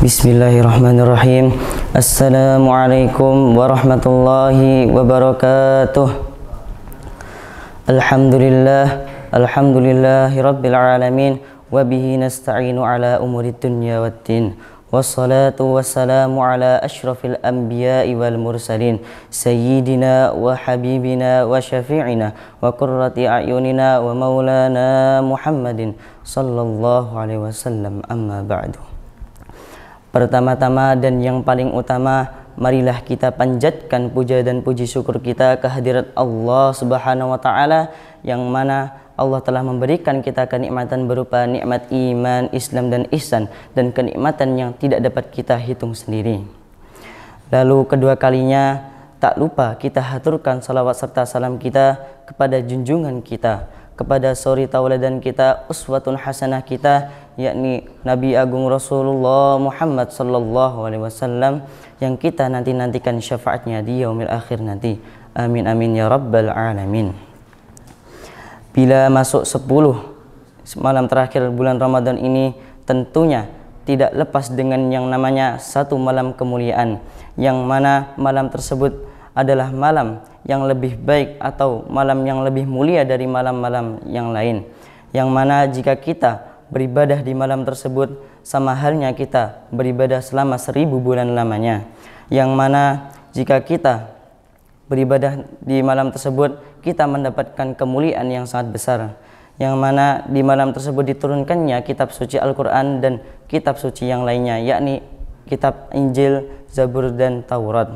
Bismillahirrahmanirrahim. Assalamualaikum warahmatullahi wabarakatuh. Alhamdulillahi rabbil alamin. Wabihi nasta'inu ala umurid dunya waddin. Wassalatu wassalamu ala ashrafil anbiya'i wal mursalin. Sayyidina wa habibina wa syafi'ina wa qurrati a'yunina wa maulana Muhammadin sallallahu alaihi wasallam, amma ba'du. Pertama-tama dan yang paling utama, marilah kita panjatkan puja dan puji syukur kita kehadirat Allah Subhanahu wa taala, yang mana Allah telah memberikan kita kenikmatan berupa nikmat iman, Islam dan ihsan, dan kenikmatan yang tidak dapat kita hitung sendiri. Lalu kedua kalinya, tak lupa kita haturkan salawat serta salam kita kepada junjungan kita, kepada suri tauladan kita, uswatun hasanah kita, yakni Nabi Agung Rasulullah Muhammad sallallahu alaihi wasallam, yang kita nantikan syafaatnya di yaumil akhir nanti. Amin amin ya rabbal alamin. Bila masuk 10 malam terakhir bulan Ramadan ini, tentunya tidak lepas dengan yang namanya satu malam kemuliaan, yang mana malam tersebut adalah malam yang lebih baik atau malam yang lebih mulia dari malam-malam yang lain, yang mana jika kita beribadah di malam tersebut sama halnya kita beribadah selama 1000 bulan lamanya, yang mana jika kita beribadah di malam tersebut kita mendapatkan kemuliaan yang sangat besar, yang mana di malam tersebut diturunkannya kitab suci Al-Quran dan kitab suci yang lainnya, yakni kitab Injil, Zabur dan Taurat,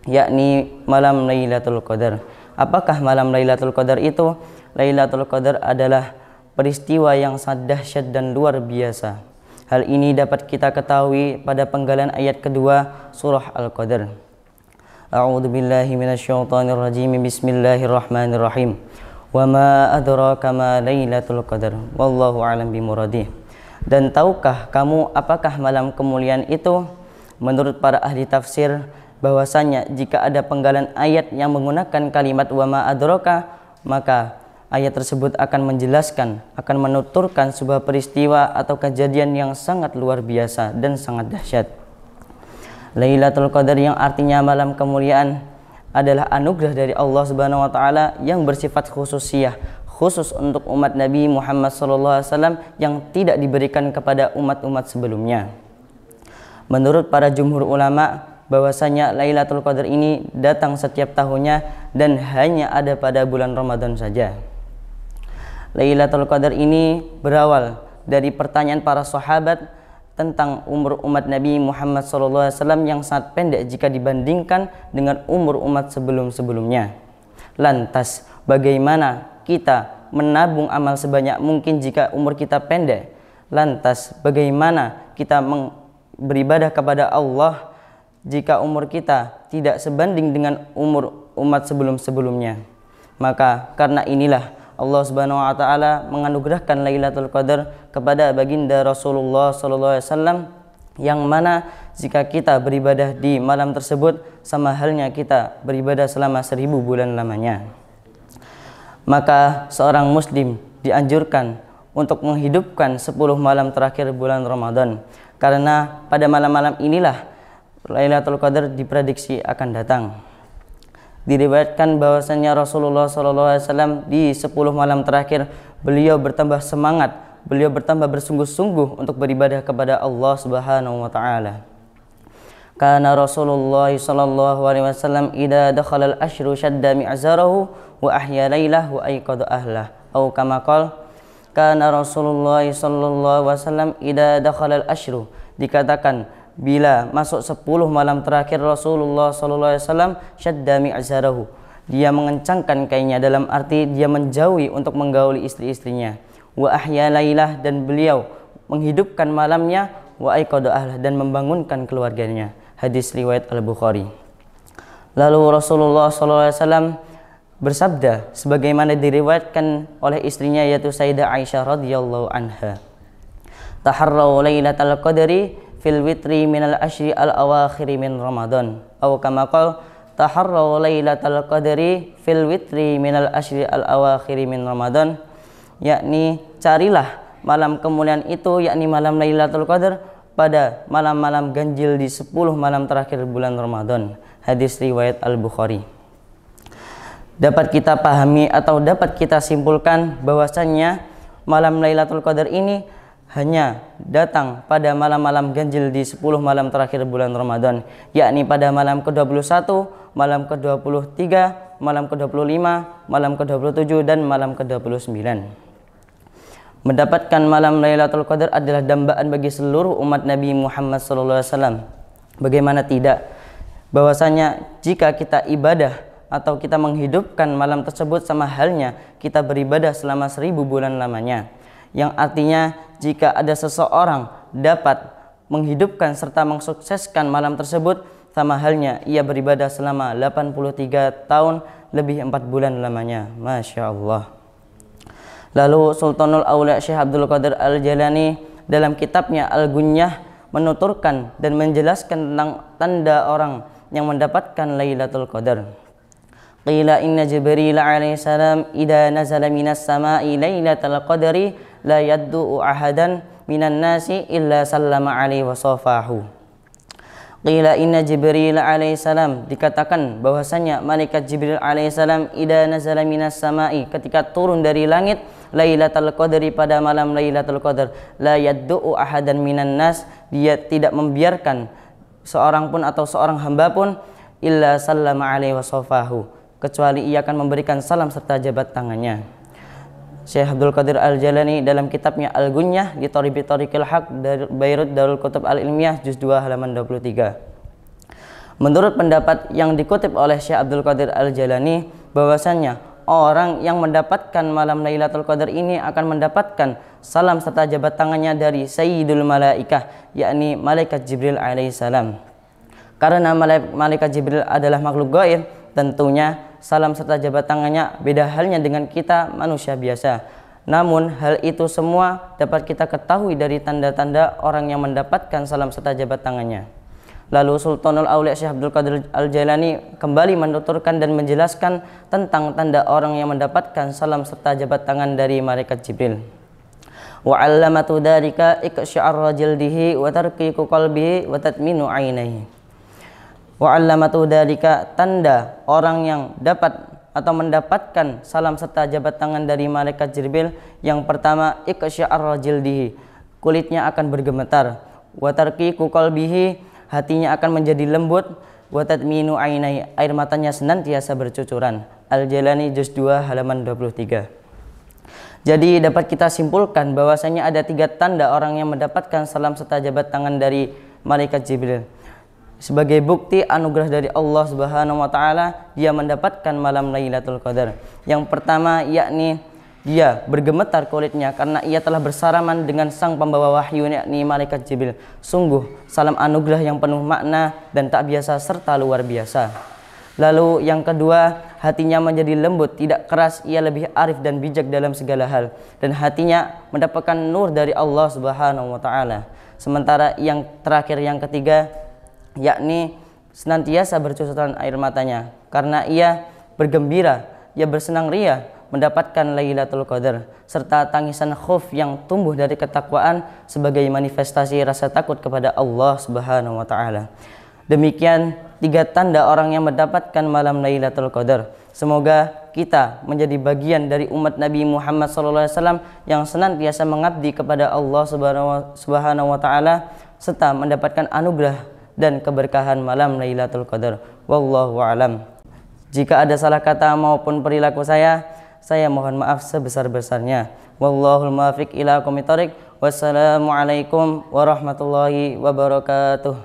yakni malam Lailatul Qadar. Apakah malam Lailatul Qadar itu? Lailatul Qadar adalah peristiwa yang sangat dahsyat dan luar biasa. Hal ini dapat kita ketahui pada penggalan ayat kedua surah Al-Qadar. A'udzu billahi minasyaitonir rajim. Bismillahirrahmanirrahim. Wa ma adraka ma Lailatul Qadar. Wallahu a'lam bimuradih. Dan tahukah kamu apakah malam kemuliaan itu? Menurut para ahli tafsir, bahwasanya jika ada penggalan ayat yang menggunakan kalimat wa ma adraka, maka ayat tersebut akan menjelaskan, akan menuturkan sebuah peristiwa atau kejadian yang sangat luar biasa dan sangat dahsyat. Lailatul Qadar yang artinya malam kemuliaan adalah anugerah dari Allah Subhanahu wa taala yang bersifat khususiyah, khusus untuk umat Nabi Muhammad SAW yang tidak diberikan kepada umat-umat sebelumnya. Menurut para jumhur ulama, bahwasanya Lailatul Qadar ini datang setiap tahunnya dan hanya ada pada bulan Ramadan saja. Lailatul Qadar ini berawal dari pertanyaan para sahabat tentang umur umat Nabi Muhammad SAW yang sangat pendek jika dibandingkan dengan umur umat sebelum-sebelumnya. Lantas, bagaimana kita menabung amal sebanyak mungkin jika umur kita pendek? Lantas, bagaimana kita beribadah kepada Allah jika umur kita tidak sebanding dengan umur umat sebelum-sebelumnya? Maka karena inilah Allah Subhanahu wa taala menganugerahkan Lailatul Qadar kepada baginda Rasulullah sallallahu alaihi wasallam, yang mana jika kita beribadah di malam tersebut sama halnya kita beribadah selama 1000 bulan lamanya. Maka seorang muslim dianjurkan untuk menghidupkan 10 malam terakhir bulan Ramadan, karena pada malam-malam inilah Lailatul Qadar diprediksi akan datang. Diriwayatkan bahwasanya Rasulullah SAW di 10 malam terakhir beliau bertambah semangat, beliau bertambah bersungguh-sungguh untuk beribadah kepada Allah Subhanahu wa taala. Kana Rasulullah sallallahu alaihi wasallam idza dakhala al-ashru shadda mi'zarahu wa ahya lailah wa ayqadha ahlah. Atau kama qala kana Rasulullah sallallahu alaihi wasallam idza dakhala al-ashru, dikatakan bila masuk 10 malam terakhir Rasulullah SAW syadda mi'zarahu, dia mengencangkan kainnya, dalam arti dia menjauhi untuk menggauli istri-istrinya. Wa ahya lailah, dan beliau menghidupkan malamnya. Wa ayqadha ahlah, dan membangunkan keluarganya. Hadis riwayat Al-Bukhari. Lalu Rasulullah SAW bersabda sebagaimana diriwayatkan oleh istrinya, yaitu Sayyidah Aisyah radhiyallahu anha, taharraw lailatal qadri fil witri minal ashri al awakhiri min Ramadan. Atau kama qala taharraw lailatal qadri fil witri minal ashri al awakhiri min Ramadan, yakni carilah malam kemuliaan itu, yakni malam Lailatul Qadar pada malam-malam ganjil di 10 malam terakhir bulan Ramadan. Hadis riwayat Al-Bukhari. Dapat kita pahami atau dapat kita simpulkan bahwasannya malam Lailatul Qadar ini hanya datang pada malam-malam ganjil di 10 malam terakhir bulan Ramadan, yakni pada malam ke-21, malam ke-23, malam ke-25, malam ke-27 dan malam ke-29. Mendapatkan malam Lailatul Qadar adalah dambaan bagi seluruh umat Nabi Muhammad SAW. Bagaimana tidak? Bahwasanya jika kita ibadah atau kita menghidupkan malam tersebut sama halnya kita beribadah selama 1000 bulan lamanya. Yang artinya jika ada seseorang dapat menghidupkan serta mensukseskan malam tersebut, sama halnya ia beribadah selama 83 tahun lebih 4 bulan lamanya. Masya Allah. Lalu Sultanul Aulia Syekh Abdul Qadir Al-Jailani dalam kitabnya Al-Gunyah menuturkan dan menjelaskan tentang tanda orang yang mendapatkan Lailatul Qadar. Qila inna Jibril alaihi salam idza nazala minas sama'i lailatul qadri la yaddu'u ahadan minan nasi illa sallama alaihi wa safahu. Qila inna Jibril alaihi salam, dikatakan bahwasanya malaikat Jibril alaihi salam idza nazala minas sama'i, ketika turun dari langit lailatul qadri pada malam Lailatul Qadar, la yaddu'u ahadan minan nas, dia tidak membiarkan seorang pun atau seorang hamba pun illa sallama alaihi wa safahu, kecuali ia akan memberikan salam serta jabat tangannya. Syekh Abdul Qadir Al-Jailani dalam kitabnya Al-Gunyah di Tariqil Haq dari Beirut Darul Kutub Al-Ilmiyah juz 2 halaman 23. Menurut pendapat yang dikutip oleh Syekh Abdul Qadir Al-Jailani bahwasanya orang yang mendapatkan malam Lailatul Qadar ini akan mendapatkan salam serta jabat tangannya dari Sayyidul Malaikah, yakni malaikat Jibril alaihissalam. Karena malaikat Jibril adalah makhluk gaib, tentunya salam serta jabat tangannya beda halnya dengan kita manusia biasa. Namun hal itu semua dapat kita ketahui dari tanda-tanda orang yang mendapatkan salam serta jabat tangannya. Lalu Sultanul Aulia Syekh Abdul Qadir Al-Jailani kembali menuturkan dan menjelaskan tentang tanda orang yang mendapatkan salam serta jabat tangan dari malaikat Jibril. Wa 'allamatu dzalika iqsya'ar jildihi wa tarqiqu qalbihi wa tatminu 'ainaihi. Wa 'allamatu dzalika, tanda orang yang dapat atau mendapatkan salam serta jabat tangan dari malaikat Jibril, yang pertama iqsya'ar jildihi, kulitnya akan bergemetar, wa tarqiqu qalbihi, hatinya akan menjadi lembut, wa tatminu 'ainaihi, air matanya senantiasa bercucuran. Al-Jailani juz 2 halaman 23. Jadi dapat kita simpulkan bahwasanya ada 3 tanda orang yang mendapatkan salam serta jabat tangan dari malaikat Jibril. Sebagai bukti anugerah dari Allah Subhanahu wa taala, dia mendapatkan malam Lailatul Qadar. Yang pertama yakni dia bergemetar kulitnya karena ia telah bersalaman dengan sang pembawa wahyu, yakni malaikat Jibril. Sungguh salam anugerah yang penuh makna dan tak biasa serta luar biasa. Lalu yang kedua, hatinya menjadi lembut, tidak keras, ia lebih arif dan bijak dalam segala hal, dan hatinya mendapatkan nur dari Allah Subhanahu wa taala. Sementara yang terakhir, yang ketiga, yakni senantiasa bercucuran air matanya karena ia bergembira, ia bersenang ria mendapatkan Lailatul Qadar, serta tangisan khauf yang tumbuh dari ketakwaan sebagai manifestasi rasa takut kepada Allah Subhanahu wa taala. Demikian 3 tanda orang yang mendapatkan malam Lailatul Qadar. Semoga kita menjadi bagian dari umat Nabi Muhammad SAW yang senantiasa mengabdi kepada Allah Subhanahu wa taala serta mendapatkan anugerah dan keberkahan malam Lailatul Qadar. Wallahu a'lam. Jika ada salah kata maupun perilaku saya mohon maaf sebesar-besarnya. Wallahul muwaffiq ila aqwamit thoriq. Wassalamualaikum warahmatullahi wabarakatuh.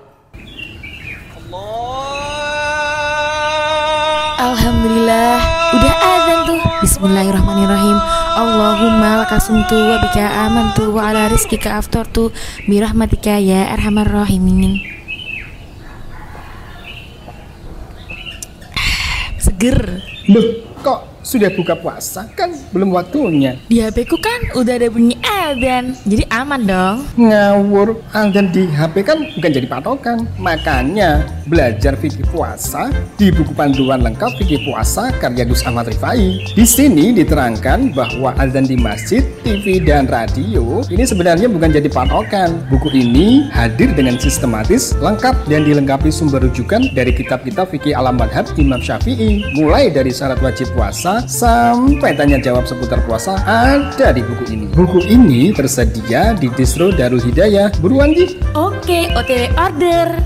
Alhamdulillah, udah azan tuh. Bismillahirrahmanirrahim. Allahumma lakasumtu wa bika amantu wa ala rizkika aftartu birahmatika ya arhamar rahimin. Seger. Loh, kok sudah buka puasa? Kan belum waktunya. Di HP ku kan udah ada bunyi adzan. Jadi aman dong. Ngawur, adzan di HP kan bukan jadi patokan. Makanya belajar fikih puasa di buku panduan lengkap fikih puasa karya Gus Ahmad Rifai. Di sini diterangkan bahwa adzan di masjid, TV, dan radio ini sebenarnya bukan jadi patokan. Buku ini hadir dengan sistematis, lengkap, dan dilengkapi sumber rujukan dari kitab-kitab fikih ala madhab Imam Syafi'i. Mulai dari syarat wajib puasa sampai tanya jawab seputar puasa ada di buku ini. Buku ini tersedia di distro Darul Hidayah. Buruan di. Oke, OTW order.